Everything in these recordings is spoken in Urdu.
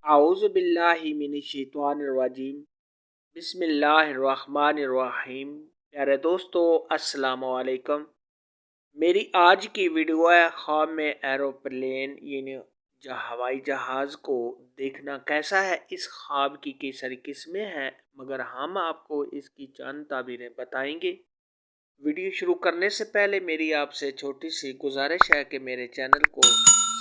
اعوذ باللہ من الشیطان الرجیم بسم اللہ الرحمن الرحیم۔ پیارے دوستو السلام علیکم۔ میری آج کی ویڈیو ہے خواب میں ایروپلین یعنی ہوائی جہاز کو دیکھنا کیسا ہے۔ اس خواب کی کئی ساری قسمیں ہیں مگر ہم آپ کو اس کی چند تعبیریں بتائیں گے۔ ویڈیو شروع کرنے سے پہلے میری آپ سے چھوٹی سی گزارش ہے کہ میرے چینل کو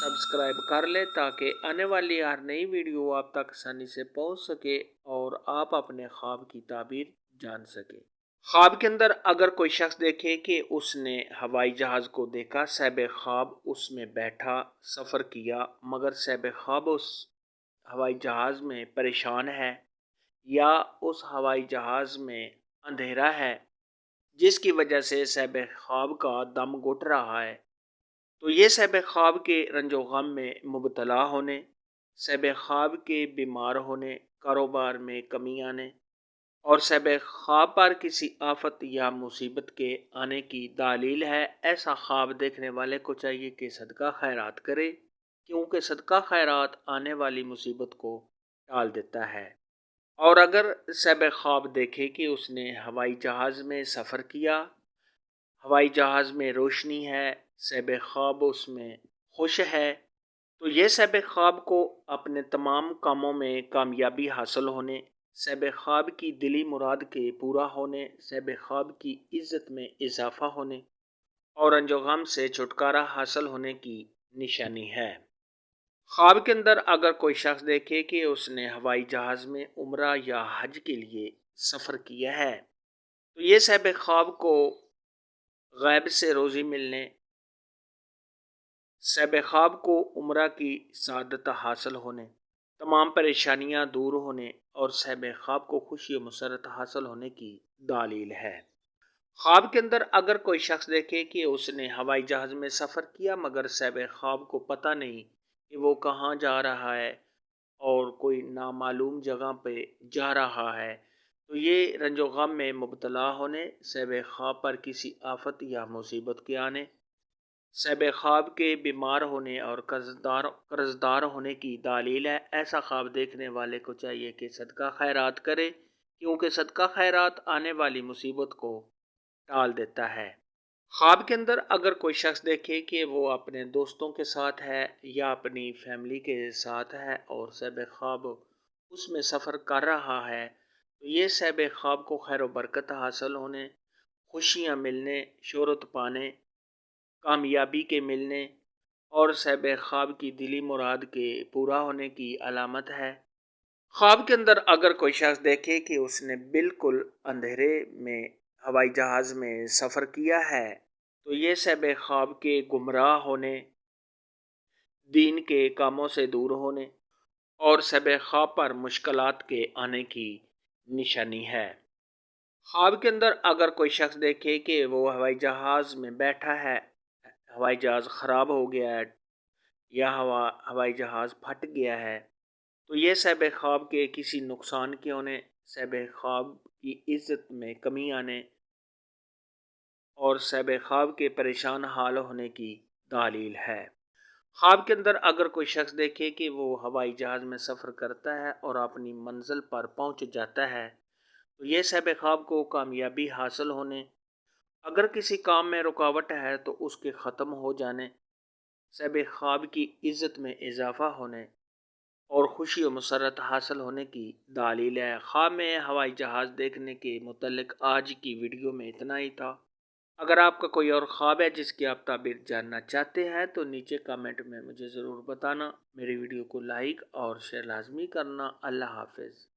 سبسکرائب کر لیں تاکہ آنے والی ہر نئی ویڈیو آپ تک آسانی سے پہنچ سکے اور آپ اپنے خواب کی تعبیر جان سکیں۔ خواب کے اندر اگر کوئی شخص دیکھے کہ اس نے ہوائی جہاز کو دیکھا، صاحب خواب اس میں بیٹھا سفر کیا مگر صاحب خواب اس ہوائی جہاز میں پریشان ہے یا اس ہوائی جہاز میں اندھیرا ہے جس کی وجہ سے صاحب خواب کا دم گھٹ رہا ہے، تو یہ صاحب خواب کے رنج و غم میں مبتلا ہونے، صاحب خواب کے بیمار ہونے، کاروبار میں کمی آنے اور صاحب خواب پر کسی آفت یا مصیبت کے آنے کی دلیل ہے۔ ایسا خواب دیکھنے والے کو چاہیے کہ صدقہ خیرات کرے، کیونکہ صدقہ خیرات آنے والی مصیبت کو ٹال دیتا ہے۔ اور اگر صاحب خواب دیکھے کہ اس نے ہوائی جہاز میں سفر کیا، ہوائی جہاز میں روشنی ہے، صاحب خواب اس میں خوش ہے، تو یہ صاحب خواب کو اپنے تمام کاموں میں کامیابی حاصل ہونے، صاحب خواب کی دلی مراد کے پورا ہونے، صاحب خواب کی عزت میں اضافہ ہونے اور رنج و غم سے چھٹکارا حاصل ہونے کی نشانی ہے۔ خواب کے اندر اگر کوئی شخص دیکھے کہ اس نے ہوائی جہاز میں عمرہ یا حج کے لیے سفر کیا ہے، تو یہ صاحب خواب کو غیب سے روزی ملنے، صاحب خواب کو عمرہ کی سعادت حاصل ہونے، تمام پریشانیاں دور ہونے اور صاحب خواب کو خوشی و مسرت حاصل ہونے کی دلیل ہے۔ خواب کے اندر اگر کوئی شخص دیکھے کہ اس نے ہوائی جہاز میں سفر کیا مگر صاحب خواب کو پتہ نہیں کہ وہ کہاں جا رہا ہے اور کوئی نامعلوم جگہ پہ جا رہا ہے، تو یہ رنج و غم میں مبتلا ہونے، صاحب خواب پر کسی آفت یا مصیبت کے آنے، صاحب خواب کے بیمار ہونے اور قرضدار ہونے کی دلیل ہے۔ ایسا خواب دیکھنے والے کو چاہیے کہ صدقہ خیرات کرے، کیونکہ صدقہ خیرات آنے والی مصیبت کو ٹال دیتا ہے۔ خواب کے اندر اگر کوئی شخص دیکھے کہ وہ اپنے دوستوں کے ساتھ ہے یا اپنی فیملی کے ساتھ ہے اور صاحب خواب اس میں سفر کر رہا ہے، تو یہ صاحب خواب کو خیر و برکت حاصل ہونے، خوشیاں ملنے، شہرت پانے، کامیابی کے ملنے اور صاحب خواب کی دلی مراد کے پورا ہونے کی علامت ہے۔ خواب کے اندر اگر کوئی شخص دیکھے کہ اس نے بالکل اندھیرے میں ہوائی جہاز میں سفر کیا ہے، تو یہ صاحب خواب کے گمراہ ہونے، دین کے کاموں سے دور ہونے اور صاحب خواب پر مشکلات کے آنے کی نشانی ہے۔ خواب کے اندر اگر کوئی شخص دیکھے کہ وہ ہوائی جہاز میں بیٹھا ہے، ہوائی جہاز خراب ہو گیا ہے یا ہوائی جہاز پھٹ گیا ہے، تو یہ صاحب خواب کے کسی نقصان کے ہونے، صاحب خواب کی عزت میں کمی آنے اور صاحب خواب کے پریشان حال ہونے کی دلیل ہے۔ خواب کے اندر اگر کوئی شخص دیکھے کہ وہ ہوائی جہاز میں سفر کرتا ہے اور اپنی منزل پر پہنچ جاتا ہے، تو یہ صاحب خواب کو کامیابی حاصل ہونے، اگر کسی کام میں رکاوٹ ہے تو اس کے ختم ہو جانے، صاحب خواب کی عزت میں اضافہ ہونے اور خوشی و مسرت حاصل ہونے کی دلیل ہے۔ خواب میں ہوائی جہاز دیکھنے کے متعلق آج کی ویڈیو میں اتنا ہی تھا۔ اگر آپ کا کوئی اور خواب ہے جس کی آپ تعبیر جاننا چاہتے ہیں تو نیچے کمنٹ میں مجھے ضرور بتانا۔ میری ویڈیو کو لائک اور شیئر لازمی کرنا۔ اللہ حافظ۔